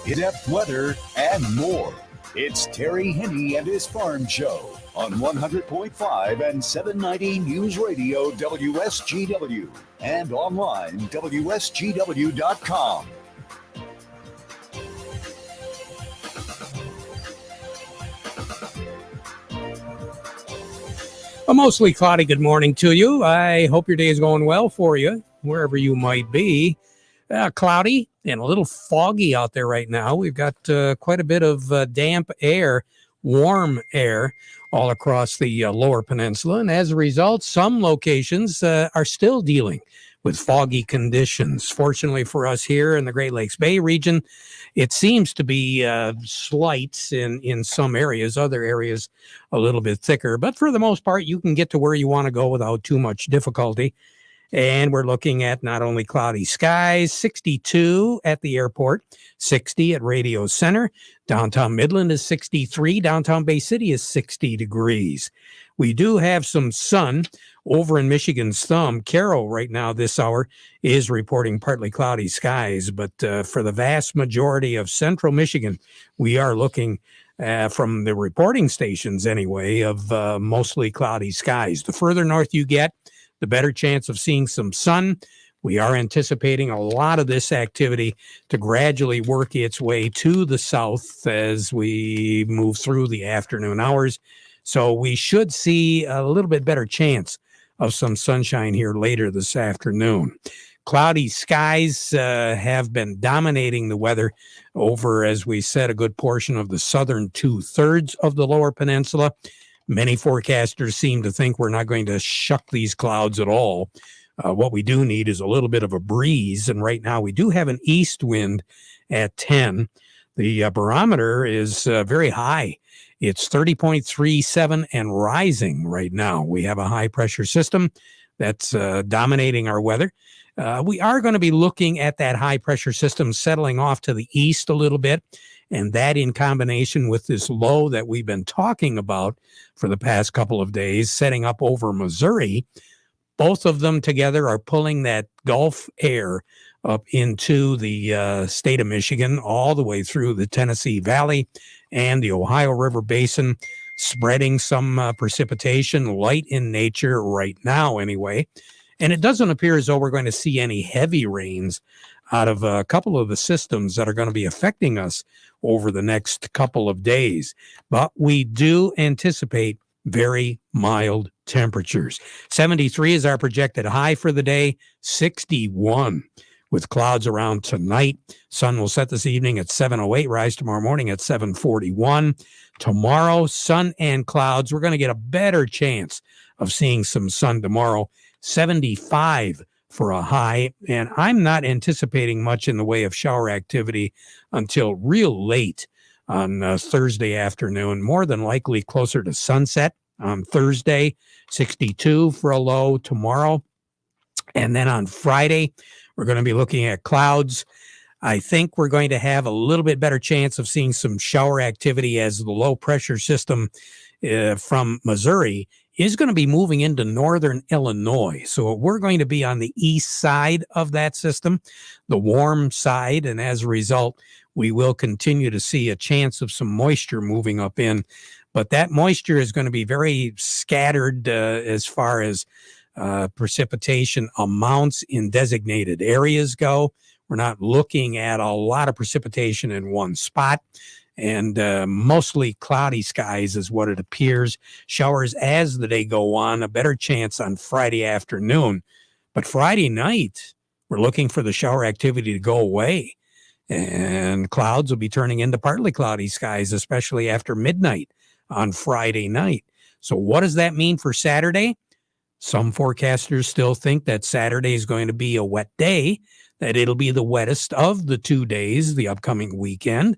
in-depth weather, and more. It's Terry Henne and his Farm Show on 100.5 and 790 News Radio WSGW and online WSGW.com. A mostly cloudy good morning to you. I hope your day is going well for you, wherever you might be. Cloudy and a little foggy out there right now. We've got quite a bit of damp air, warm air all across the lower peninsula. And as a result, some locations are still dealing with foggy conditions. Fortunately for us here in the Great Lakes Bay region, it seems to be slight in some areas, other areas a little bit thicker. But for the most part, you can get to where you want to go without too much difficulty. And we're looking at not only cloudy skies, 62 at the airport, 60 at Radio Center. Downtown Midland is 63. Downtown Bay City is 60 degrees. We do have some sun over in Michigan's Thumb. Carroll right now this hour is reporting partly cloudy skies, but for the vast majority of central Michigan, we are looking from the reporting stations anyway of mostly cloudy skies. The further north you get, the better chance of seeing some sun. We are anticipating a lot of this activity to gradually work its way to the south as we move through the afternoon hours. So we should see a little bit better chance of some sunshine here later this afternoon. Cloudy skies have been dominating the weather over, as we said, a good portion of the southern 2/3 of the lower peninsula. Many forecasters seem to think we're not going to shuck these clouds at all. What we do need is a little bit of a breeze, and right now we do have an east wind at 10. The barometer is very high. It's 30.37 and rising right now. We have a high-pressure system that's dominating our weather. We are going to be looking at that high-pressure system settling off to the east a little bit, and that in combination with this low that we've been talking about for the past couple of days, setting up over Missouri, both of them together are pulling that Gulf air up into the state of Michigan, all the way through the Tennessee Valley and the Ohio River Basin, spreading some precipitation, light in nature right now anyway. And it doesn't appear as though we're going to see any heavy rains out of a couple of the systems that are going to be affecting us over the next couple of days. But we do anticipate very mild temperatures. 73 is our projected high for the day, 61 with clouds around tonight. Sun will set this evening at 7:08, rise tomorrow morning at 7:41. Tomorrow, sun and clouds. We're going to get a better chance of seeing some sun tomorrow, 75 for a high, and I'm not anticipating much in the way of shower activity until real late on Thursday afternoon, more than likely closer to sunset on Thursday, 62 for a low tomorrow. And then on Friday, we're going to be looking at clouds. I think we're going to have a little bit better chance of seeing some shower activity as the low pressure system from Missouri is going to be moving into northern Illinois. So we're going to be on the east side of that system, the warm side, and as a result, we will continue to see a chance of some moisture moving up in. But that moisture is going to be very scattered as far as precipitation amounts in designated areas go. We're not looking at a lot of precipitation in one spot. And mostly cloudy skies is what it appears. Showers as the day go on, a better chance on Friday afternoon. But Friday night, we're looking for the shower activity to go away. And clouds will be turning into partly cloudy skies, especially after midnight on Friday night. So what does that mean for Saturday? Some forecasters still think that Saturday is going to be a wet day, that it'll be the wettest of the 2 days, the upcoming weekend.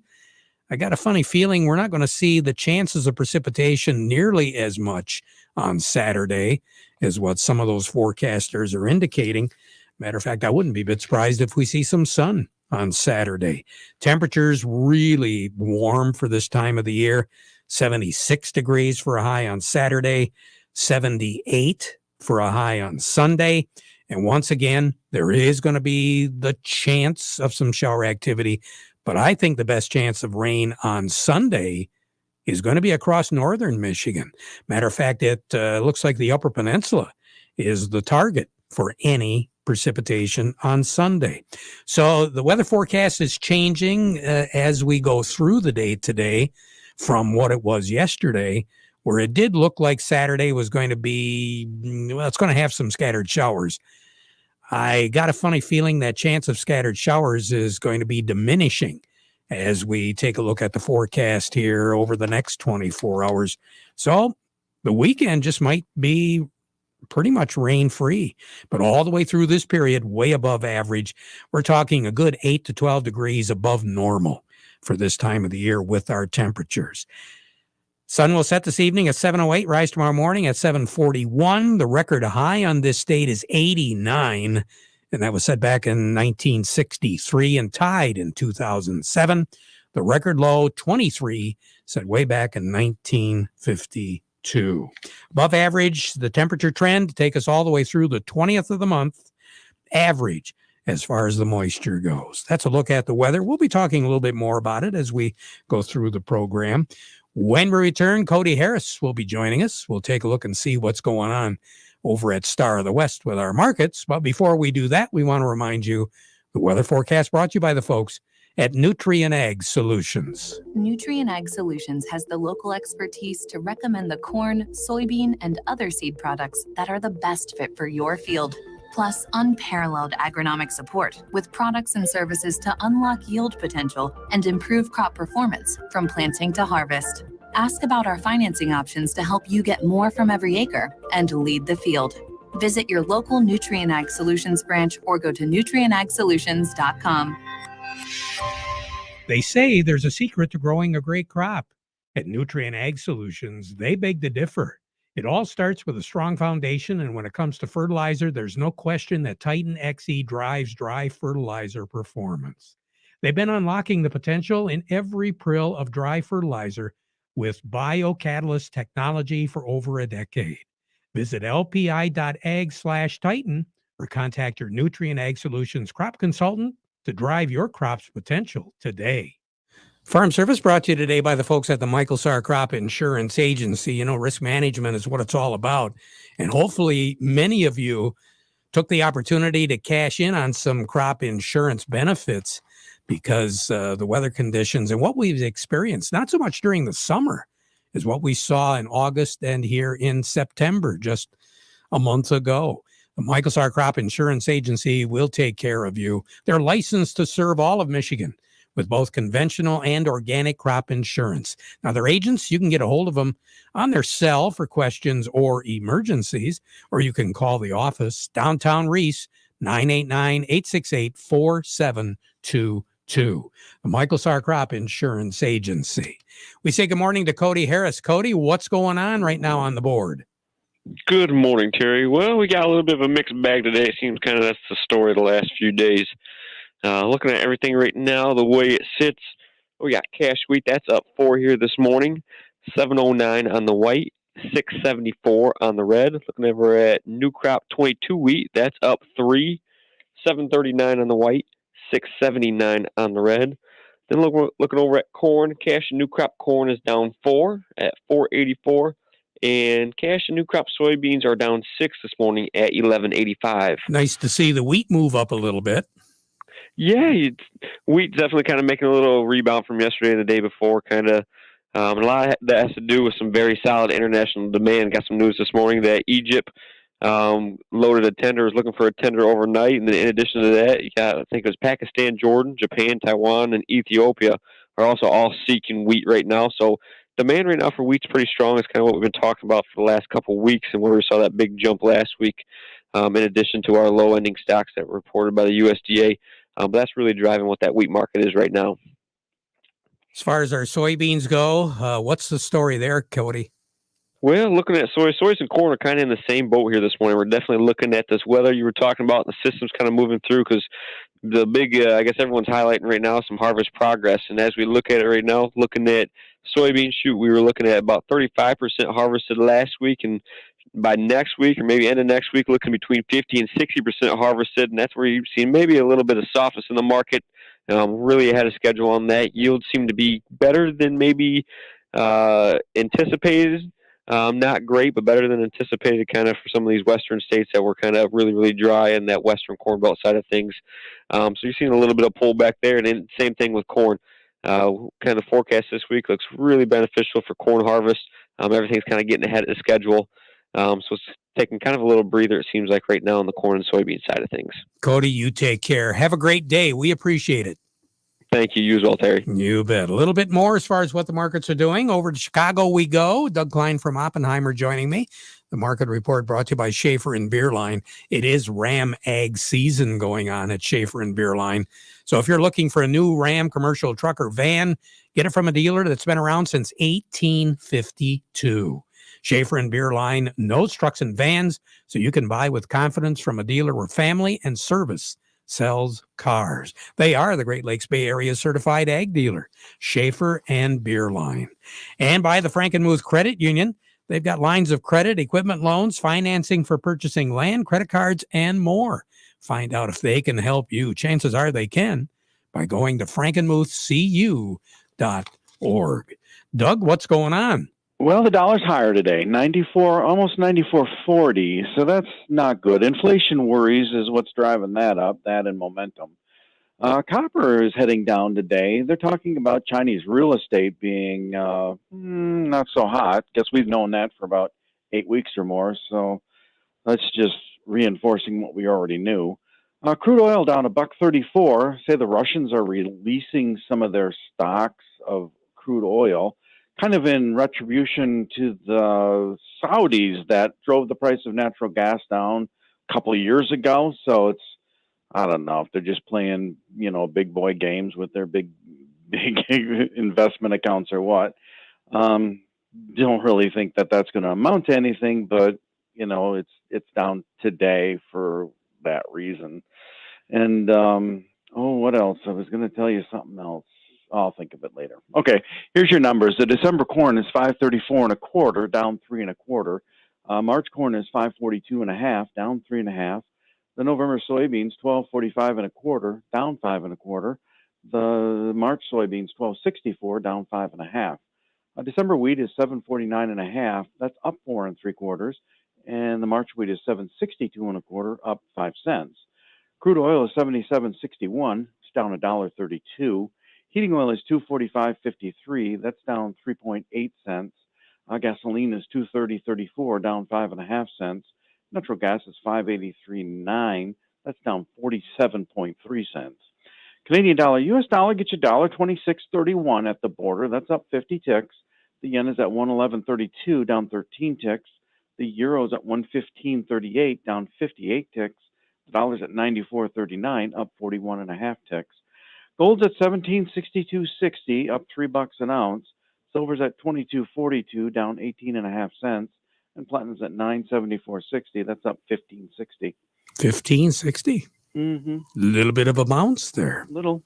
I got a funny feeling we're not going to see the chances of precipitation nearly as much on Saturday as what some of those forecasters are indicating. Matter of fact, I wouldn't be a bit surprised if we see some sun on Saturday. Temperatures really warm for this time of the year. 76 degrees for a high on Saturday, 78 for a high on Sunday. And once again, there is going to be the chance of some shower activity, But I think the best chance of rain on Sunday is going to be across northern Michigan. Matter of fact, it looks like the Upper Peninsula is the target for any precipitation on Sunday. So the weather forecast is changing as we go through the day today from what it was yesterday, where it did look like Saturday was going to be, well, it's going to have some scattered showers. I got a funny feeling that chance of scattered showers is going to be diminishing as we take a look at the forecast here over the next 24 hours. So the weekend just might be pretty much rain-free, but all the way through this period, way above average. We're talking a good 8 to 12 degrees above normal for this time of the year with our temperatures. Sun will set this evening at 7:08, rise tomorrow morning at 7:41. The record high on this date is 89, and that was set back in 1963 and tied in 2007. The record low, 23, set way back in 1952. Above average, the temperature trend take us all the way through the 20th of the month, average as far as the moisture goes. That's a look at the weather. We'll be talking a little bit more about it as we go through the program. When we return, Cody Harris will be joining us. We'll take a look and see what's going on over at Star of the West with our markets. But before we do that, we want to remind you the weather forecast brought to you by the folks at Nutrien Ag Solutions. Nutrien Ag Solutions has the local expertise to recommend the corn, soybean, and other seed products that are the best fit for your field. Plus, unparalleled agronomic support with products and services to unlock yield potential and improve crop performance from planting to harvest. Ask about our financing options to help you get more from every acre and lead the field. Visit your local Nutrien Ag Solutions branch or go to nutrienagsolutions.com. They say there's a secret to growing a great crop. At Nutrien Ag Solutions, they beg to differ. It all starts with a strong foundation, and when it comes to fertilizer, there's no question that Titan XE drives dry fertilizer performance. They've been unlocking the potential in every prill of dry fertilizer with biocatalyst technology for over a decade. Visit lpi.ag/Titan or contact your Nutrien Ag Solutions crop consultant to drive your crop's potential today. Farm Service brought to you today by the folks at the Michael Sarr Crop Insurance Agency. You know, risk management is what it's all about. And hopefully many of you took the opportunity to cash in on some crop insurance benefits because the weather conditions and what we've experienced, not so much during the summer, is what we saw in August and here in September, just a month ago. The Michael Sarr Crop Insurance Agency will take care of you. They're licensed to serve all of Michigan with both conventional and organic crop insurance. Now, their agents, you can get a hold of them on their cell for questions or emergencies, or you can call the office, downtown Reese, 989-868-4722. The Michael Sarr Crop Insurance Agency. We say good morning to Cody Harris. Cody, what's going on right now on the board? Good morning, Terry. Well, we got a little bit of a mixed bag today. It seems kind of that's the story of the last few days. Looking at everything right now, the way it sits, we got cash wheat. That's up 4 here this morning, 709 on the white, 674 on the red. Looking over at new crop 22 wheat, that's up 3, 739 on the white, 679 on the red. Then looking over at corn, cash and new crop corn is down 4 at 484. And cash and new crop soybeans are down 6 this morning at 1185. Nice to see the wheat move up a little bit. Yeah, wheat's definitely kind of making a little rebound from yesterday and the day before. Kind of, a lot of that has to do with some very solid international demand. Got some news this morning that Egypt loaded a tender, is looking for a tender overnight. And then in addition to that, you got, I think it was Pakistan, Jordan, Japan, Taiwan, and Ethiopia are also all seeking wheat right now. So demand right now for wheat's pretty strong. It's kind of what we've been talking about for the last couple of weeks and where we saw that big jump last week, in addition to our low ending stocks that were reported by the USDA. But that's really driving what that wheat market is right now. As far as our soybeans go, what's the story there, Cody? Well, looking at soys and corn are kind of in the same boat here this morning. We're definitely looking at this weather you were talking about. The system's kind of moving through because the big, I guess everyone's highlighting right now some harvest progress. And as we look at it right now, looking at soybean shoot, we were looking at about 35% harvested last week, and by next week or maybe end of next week, looking between 50 and 60% harvested, and that's where you've seen maybe a little bit of softness in the market really ahead of schedule on that. Yields seem to be better than maybe anticipated. Not great, but better than anticipated kind of for some of these western states that were kind of really, really dry in that western corn belt side of things. So you're seeing a little bit of pullback there, and then same thing with corn. Kind of forecast this week looks really beneficial for corn harvest. Everything's kind of getting ahead of the schedule. So it's taking kind of a little breather, it seems like, right now on the corn and soybean side of things. Cody, you take care. Have a great day. We appreciate it. Thank you. You as well, Terry. You bet. A little bit more as far as what the markets are doing. Over to Chicago we go. Doug Klein from Oppenheimer joining me. The market report brought to you by Schaefer and Beerline. It is Ram Ag season going on at Schaefer and Beerline. So if you're looking for a new Ram commercial truck or van, get it from a dealer that's been around since 1852. Schaefer and Beerline knows trucks and vans, so you can buy with confidence from a dealer where family and service sells cars. They are the Great Lakes Bay Area certified ag dealer, Schaefer and Beerline. And by the Frankenmuth Credit Union, they've got lines of credit, equipment loans, financing for purchasing land, credit cards, and more. Find out if they can help you. Chances are they can by going to frankenmuthcu.org. Doug, what's going on? Well, the dollar's higher today, 94, almost 94.40, so that's not good. Inflation worries is what's driving that up, that and momentum. Copper is heading down today. They're talking about Chinese real estate being not so hot. Guess we've known that for about 8 weeks or more, so that's just reinforcing what we already knew. Crude oil down $1.34. Say the Russians are releasing some of their stocks of crude oil, kind of in retribution to the Saudis that drove the price of natural gas down a couple of years ago. So it's, I don't know if they're just playing, big boy games with their big investment accounts or what. Don't really think that that's going to amount to anything, but it's down today for that reason. And what else? I was going to tell you something else. I'll think of it later. Okay, here's your numbers. The December corn is 534.25, down 3.25. March corn is 542.5, down 3.5. The November soybeans 1245.25, down 5.25. The March soybeans 1264, down 5.5. December wheat is 749.5, that's up 4.75. And the March wheat is 762.25, up 5 cents. Crude oil is 77.61, it's down $1.32. Heating oil is $245.53. That's down 3.8 cents. Gasoline is $230.34, down 5.5 cents. Natural gas is $583.9. That's down 47.3 cents. Canadian dollar, U.S. dollar, get your $1.2631 at the border. That's up 50 ticks. The yen is at 111.32, down 13 ticks. The euro is at 115.38, down 58 ticks. The dollar's at 94.39, up 41.5 ticks. Gold's at $1762.60, up $3 an ounce. Silver's at $22.42, down 18.5 cents. And platinum's at $974.60. That's up $15.60. $15.60. Mm-hmm. Little bit of a bounce there. Little.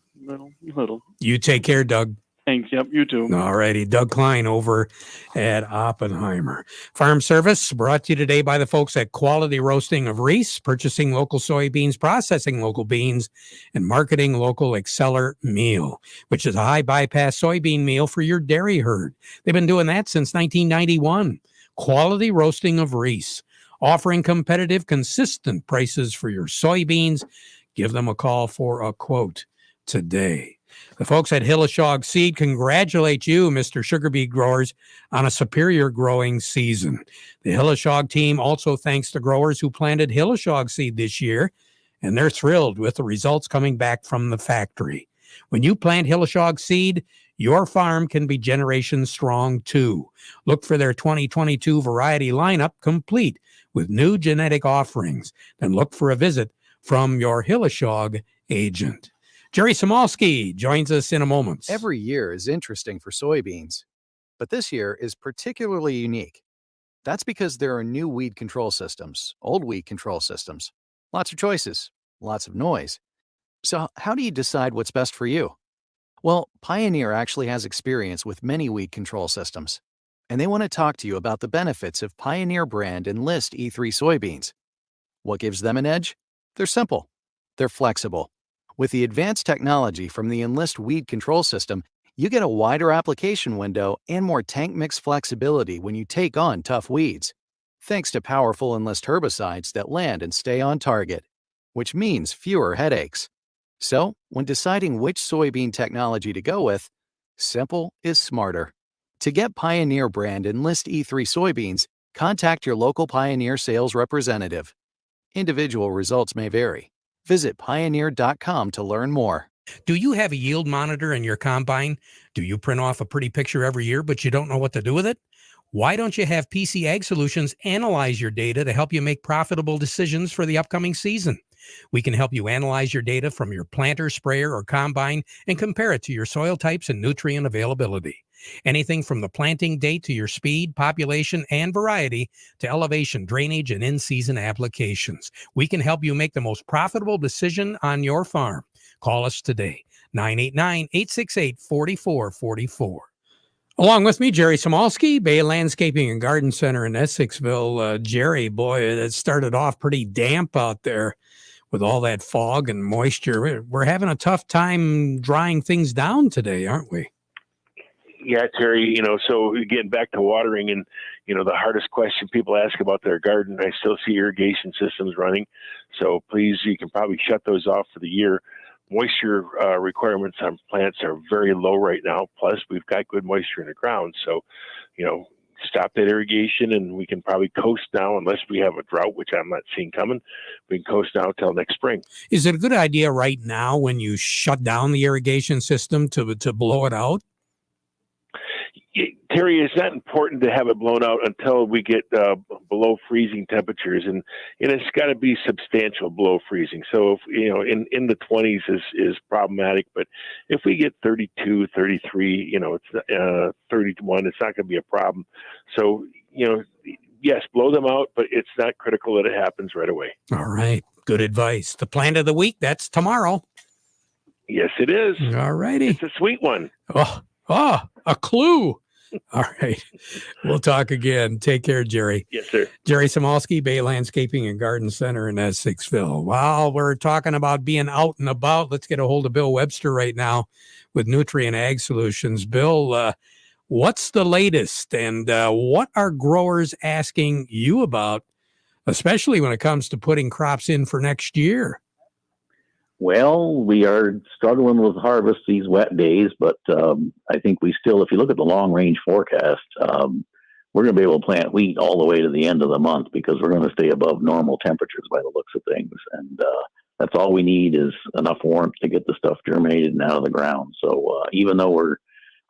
You take care, Doug. Thanks. Yep, you too. All righty. Doug Klein over at Oppenheimer. Farm Service brought to you today by the folks at Quality Roasting of Reese, purchasing local soybeans, processing local beans, and marketing local Exceller meal, which is a high bypass soybean meal for your dairy herd. They've been doing that since 1991. Quality Roasting of Reese, offering competitive, consistent prices for your soybeans. Give them a call for a quote today. The folks at Hilleshog Seed congratulate you, Mr. Sugar Beet growers, on a superior growing season. The Hilleshog team also thanks the growers who planted Hilleshog seed this year, and they're thrilled with the results coming back from the factory. When you plant Hilleshog seed, your farm can be generation strong too. Look for their 2022 variety lineup complete with new genetic offerings. Then look for a visit from your Hilleshog agent. Jerry Samolsky joins us in a moment. Every year is interesting for soybeans, but this year is particularly unique. That's because there are new weed control systems, old weed control systems, lots of choices, lots of noise. So how do you decide what's best for you? Well, Pioneer actually has experience with many weed control systems, and they want to talk to you about the benefits of Pioneer brand Enlist E3 soybeans. What gives them an edge? They're simple. They're flexible. With the advanced technology from the Enlist weed control system, you get a wider application window and more tank mix flexibility when you take on tough weeds, thanks to powerful Enlist herbicides that land and stay on target, which means fewer headaches. So, when deciding which soybean technology to go with, simple is smarter. To get Pioneer brand Enlist E3 soybeans, contact your local Pioneer sales representative. Individual results may vary. Visit pioneer.com to learn more. Do you have a yield monitor in your combine? Do you print off a pretty picture every year, but you don't know what to do with it? Why don't you have PC Ag Solutions analyze your data to help you make profitable decisions for the upcoming season? We can help you analyze your data from your planter, sprayer, or combine and compare it to your soil types and nutrient availability. Anything from the planting date to your speed, population, and variety to elevation, drainage, and in-season applications. We can help you make the most profitable decision on your farm. Call us today, 989-868-4444. Along with me, Jerry Samalski, Bay Landscaping and Garden Center in Essexville. Jerry, boy, it started off pretty damp out there with all that fog and moisture. We're having a tough time drying things down today, aren't we? Yeah, Terry, so getting back to watering and, the hardest question people ask about their garden, I still see irrigation systems running. So please, you can probably shut those off for the year. Moisture requirements on plants are very low right now. Plus, we've got good moisture in the ground. So, stop that irrigation and we can probably coast now unless we have a drought, which I'm not seeing coming. We can coast now till next spring. Is it a good idea right now when you shut down the irrigation system to blow it out? Terry, it's not important to have it blown out until we get below freezing temperatures, and it's got to be substantial below freezing. So, if, in the 20s is problematic, but if we get 32, 33, it's 31, it's not going to be a problem. So, yes, blow them out, but it's not critical that it happens right away. All right. Good advice. The plant of the week, that's tomorrow. Yes, it is. All righty. It's a sweet one. Oh, a clue. All right. We'll talk again. Take care, Jerry. Yes, sir. Jerry Samalski, Bay Landscaping and Garden Center in Essexville. While we're talking about being out and about, let's get a hold of Bill Webster right now with Nutrient Ag Solutions. Bill, what's the latest and what are growers asking you about, especially when it comes to putting crops in for next year? Well, we are struggling with harvest these wet days, but I think we still, if you look at the long range forecast, we're going to be able to plant wheat all the way to the end of the month because we're going to stay above normal temperatures by the looks of things. And that's all we need is enough warmth to get the stuff germinated and out of the ground. So even though we're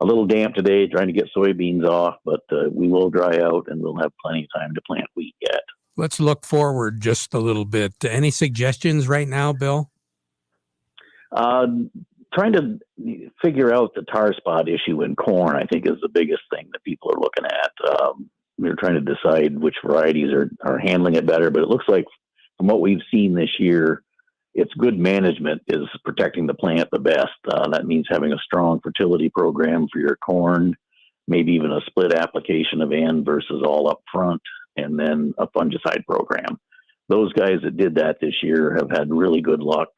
a little damp today trying to get soybeans off, but we will dry out and we'll have plenty of time to plant wheat yet. Let's look forward just a little bit. Any suggestions right now, Bill? Trying to figure out the tar spot issue in corn, I think, is the biggest thing that people are looking at. We're trying to decide which varieties are handling it better, but it looks like from what we've seen this year, it's good management is protecting the plant the best. That means having a strong fertility program for your corn, maybe even a split application of N versus all up front, and then a fungicide program. Those guys that did that this year have had really good luck.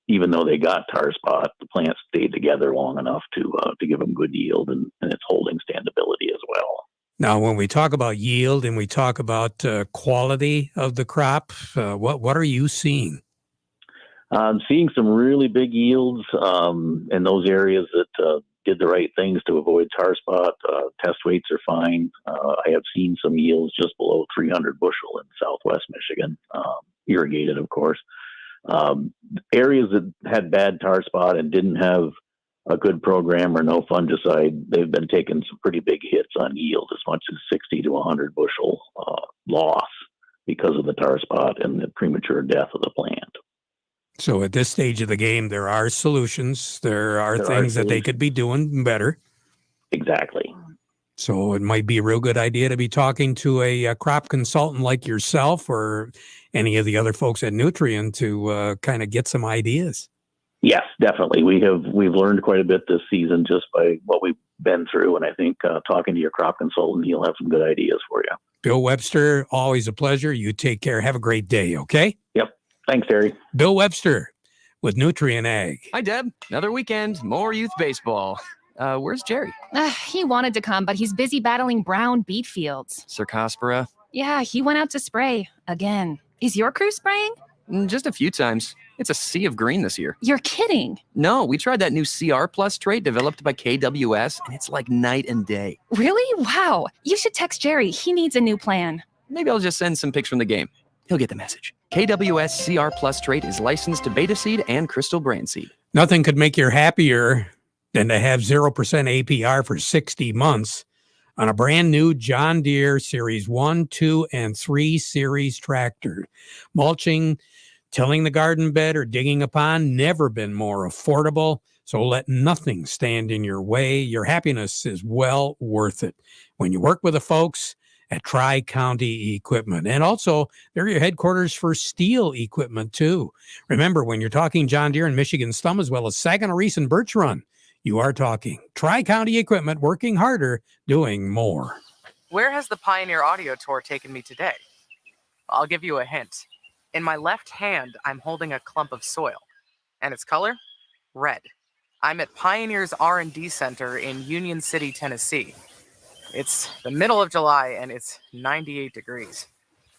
Even though they got tar spot, the plants stayed together long enough to give them good yield and its holding standability as well. Now, when we talk about yield and we talk about quality of the crop, what are you seeing? I'm seeing some really big yields in those areas that did the right things to avoid tar spot. Test weights are fine. I have seen some yields just below 300 bushel in southwest Michigan, irrigated, of course. Areas that had bad tar spot and didn't have a good program or no fungicide, they've been taking some pretty big hits on yield, as much as 60 to 100 bushel loss because of the tar spot and the premature death of the plant. So at this stage of the game, there are solutions. There are things that they could be doing better. Exactly. So it might be a real good idea to be talking to a crop consultant like yourself or any of the other folks at Nutrient to kind of get some ideas. Yes, definitely. We've learned quite a bit this season just by what we've been through, and I think talking to your crop consultant, he'll have some good ideas for you. Bill Webster, always a pleasure. You take care. Have a great day, okay? Yep. Thanks, Terry. Bill Webster with Nutrient Ag. Hi, Deb. Another weekend, more youth baseball. Where's Jerry? He wanted to come, but he's busy battling brown beet fields. Cercospora? Yeah, he went out to spray again. Is your crew spraying? Just a few times. It's a sea of green this year. You're kidding. No, we tried that new CR Plus trait developed by KWS, and it's like night and day. Really? Wow. You should text Jerry. He needs a new plan. Maybe I'll just send some pics from the game. He'll get the message. KWS CR Plus trait is licensed to Beta Seed and Crystal Brand Seed. Nothing could make you happier than to have 0% APR for 60 months on a brand new John Deere Series 1, 2, and 3 Series tractor. Mulching, tilling the garden bed, or digging a pond, never been more affordable. So let nothing stand in your way. Your happiness is well worth it when you work with the folks at Tri-County Equipment. And also, they're your headquarters for steel equipment, too. Remember, when you're talking John Deere and Michigan's Thumb, as well as Saginaw Reese and Birch Run, you are talking Tri-County Equipment, working harder, doing more. Where has the Pioneer Audio Tour taken me today? I'll give you a hint. In my left hand, I'm holding a clump of soil. And its color? Red. I'm at Pioneer's R&D Center in Union City, Tennessee. It's the middle of July, and it's 98 degrees.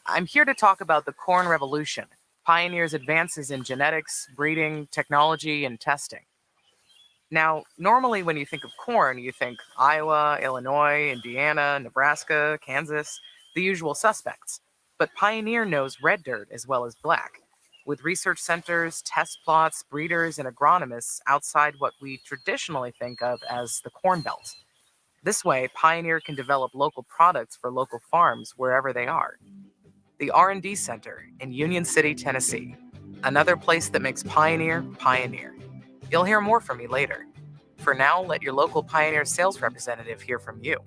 I'm here to talk about the corn revolution, Pioneer's advances in genetics, breeding, technology, and testing. Now, normally when you think of corn, you think Iowa, Illinois, Indiana, Nebraska, Kansas, the usual suspects. But Pioneer knows red dirt as well as black, with research centers, test plots, breeders, and agronomists outside what we traditionally think of as the Corn Belt. This way, Pioneer can develop local products for local farms wherever they are. The R&D Center in Union City, Tennessee. Another place that makes Pioneer, Pioneer. You'll hear more from me later. For now, let your local Pioneer sales representative hear from you.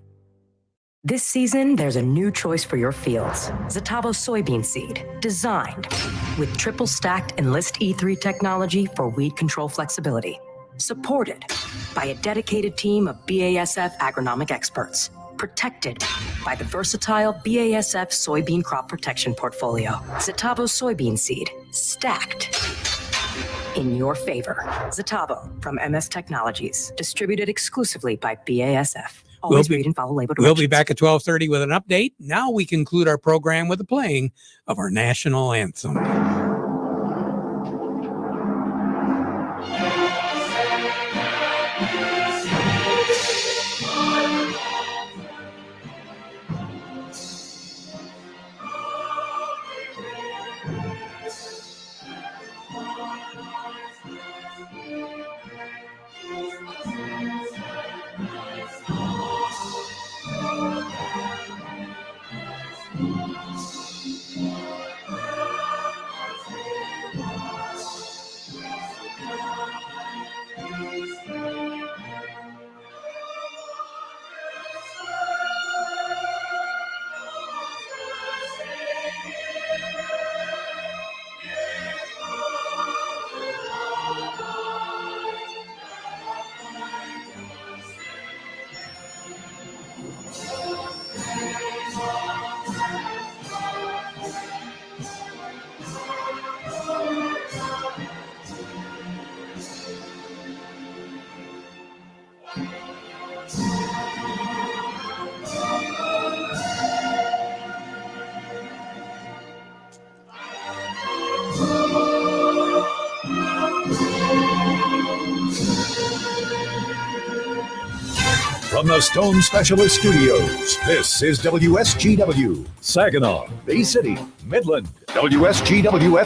This season, there's a new choice for your fields. Zetavo soybean seed, designed with triple stacked Enlist E3 technology for weed control flexibility. Supported by a dedicated team of BASF agronomic experts. Protected by the versatile BASF soybean crop protection portfolio. Zetavo soybean seed, stacked in your favor. Zetavo from MS Technologies, distributed exclusively by BASF. Always read and follow label directions. We'll be back at 12:30 with an update. Now we conclude our program with the playing of our national anthem. From the Stone Specialist Studios, this is WSGW, Saginaw, Bay City, Midland, WSGW